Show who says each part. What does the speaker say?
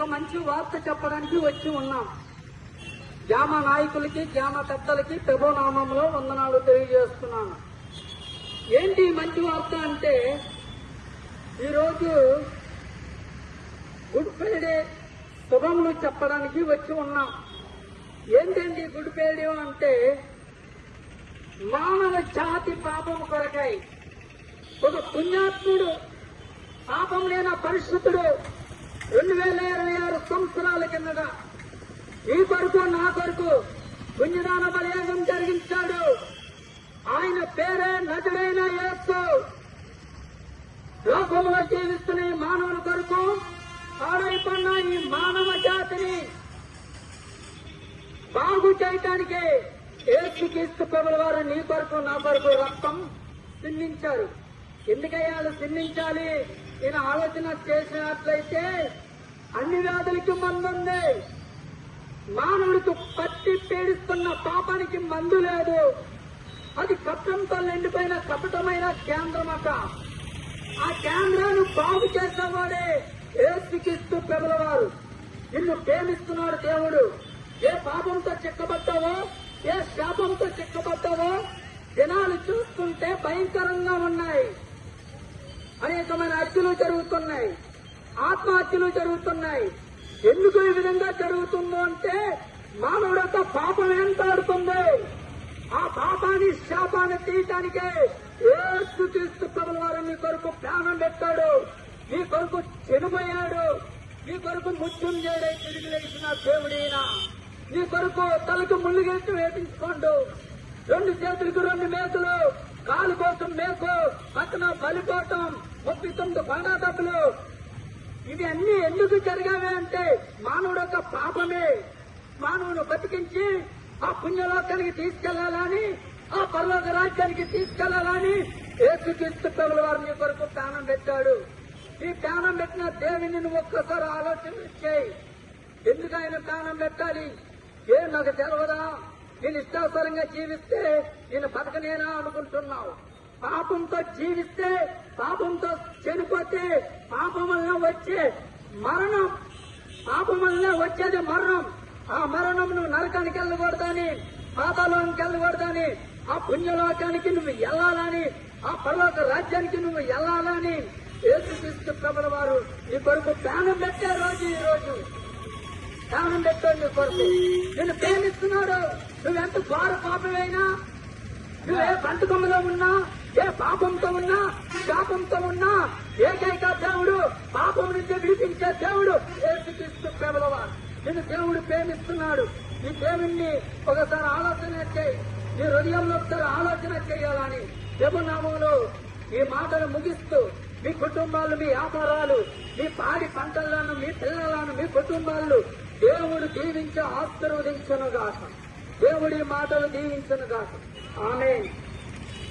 Speaker 1: ఒక మంచి వార్త చెప్పడానికి వచ్చి ఉన్నాం. గ్రామ నాయకులకి, గ్రామ పెద్దలకి ప్రభు నామంలో వందనాలు తెలియజేస్తున్నాను. ఏంటి మంచి వార్త అంటే, ఈరోజు గుడ్ ఫ్రైడే శుభములు చెప్పడానికి వచ్చి ఉన్నాం. ఏంటండి గుడ్ ఫ్రైడే అంటే, మానవ జాతి పాపం కొరకై ఒక పుణ్యాత్ముడు, పాపం లేని పరిశుద్ధుడు 2026 సంవత్సరాల కిందట ఈ కొరకు నా కొరకు పుణ్యదాన బలియాగం జరిగించాడు. ఆయన పేరే నజరేయుడైన యేసు. లోకంలో జీవిస్తున్న ఈ మానవుల కొరకు పాడైపోయిన ఈ మానవ జాతిని బాగు చేయటానికే యేసుక్రీస్తు ప్రభుల వారు నీ కొరకు నా కొరకు రక్తం సిందించారు. ఎందుకయ్యా సిందించాలి? ఈయన ఆలోచన చేసినట్లయితే అన్ని వ్యాధులకి మందుంది. మానవుడికి పట్టి పీడిస్తున్న పాపానికి మందు లేదు. అది కప్పంతో నిండిపోయిన కపటమైన కేంద్రమట. ఆ కేంద్రాన్ని బాగు చేసేవాడే యేసుక్రీస్తు ప్రభుల వారు. నిన్ను ప్రేమిస్తున్నాడు దేవుడు. ఏ పాపంతో చిక్కబడ్డావో, ఏ శాపంతో చిక్కబడ్డావో దినాలు చూస్తుంటే భయంకరంగా ఉన్నాయి. అనేకమైన హత్యలు జరుగుతున్నాయి, ఆత్మహత్యలు జరుగుతున్నాయి. ఎందుకు ఈ విధంగా జరుగుతుందో అంటే, మానవుడు యొక్క పాపం వెంటాడుతుంది. ఆ పాపాన్ని, శాపాన్ని తీయటానికే యేసుక్రీస్తు ప్రభుల వారు నీ కొరకు ప్రాణం పెట్టాడు. నీ కొరకు చనిపోయాడు. నీ కొరకు మృత్యుంజయుడై తిరిగి లేచిన దేవుడైన నీ కొరకు తలకు ముళ్ళుగెట్టు వేపించుకోండు. 2 చేతులకు 2 మేకులు, కాలు కోసం మేకు, పక్కన బలిపోవటం, 39 బండా డబ్బులు. ఇవి అన్ని ఎందుకు జరిగావి అంటే, మానవుడు యొక్క పాపమే. మానవుడు బతికించి ఆ పుణ్యలోకానికి తీసుకెళ్లాలని, ఆ పరలోక రాజ్యానికి తీసుకెళ్లాలని యేసుక్రీస్తు ప్రభుల వారు నీ కొరకు ప్రాణం పెట్టాడు. ఈ ప్రాణం పెట్టిన దేవుని నువ్వు ఒక్కసారి ఆలోచన చేయి. ఎందుకు ఆయన ప్రాణం పెట్టాలి? నాకు తెలవదా? నేను ఇష్టానుసారంగా జీవిస్తే నేను బతకనేనా అనుకుంటున్నావు. పాపంతో జీవిస్తే, పాపంతో చనిపోతే పాపం వల్ల వచ్చే మరణం, పాపం వల్ల వచ్చేది మరణం. ఆ మరణం నువ్వు నరకానికి వెళ్ళకూడదని, పాతాళానికి వెళ్ళకూడదని, ఆ పుణ్యలోకానికి నువ్వు వెళ్ళాలని, ఆ పరలోక రాజ్యానికి నువ్వు వెళ్ళాలని యేసుక్రీస్తు ప్రభుల వారు నీ కొరకు ప్రాణం పెట్టే రోజు ఈ రోజు. ప్రాణం పెట్టాడు నీ కొరకు. నిన్ను ప్రేమిస్తున్నాడు. నువ్వెంత ఘోర పాపమైనా, నువ్వే బంటుకొమ్మలో ఉన్నా, ఏ పాపంతో ఉన్నా, శాపంతో ఉన్నా, ఏకైక దేవుడు, పాపం నుంచి విడిపించే దేవుడు యేసుక్రీస్తు ప్రభుల వారు. నిన్ను దేవుడు ప్రేమిస్తున్నాడు. ఈ దేవుణ్ణి ఒకసారి ఆలోచన చేయి. నీ హృదయంలో ఒకసారి ఆలోచన చేయాలని ప్రభునామంలో ఈ మాటలు ముగిస్తూ, మీ కుటుంబాలు, మీ వ్యాపారాలు, మీ పాడి పంటలను, మీ పిల్లలను, మీ కుటుంబాలను దేవుడు దీవించి ఆశీర్వదించును గాక. దేవుడి మాటలు దీవించును గాక. ఆమేన్.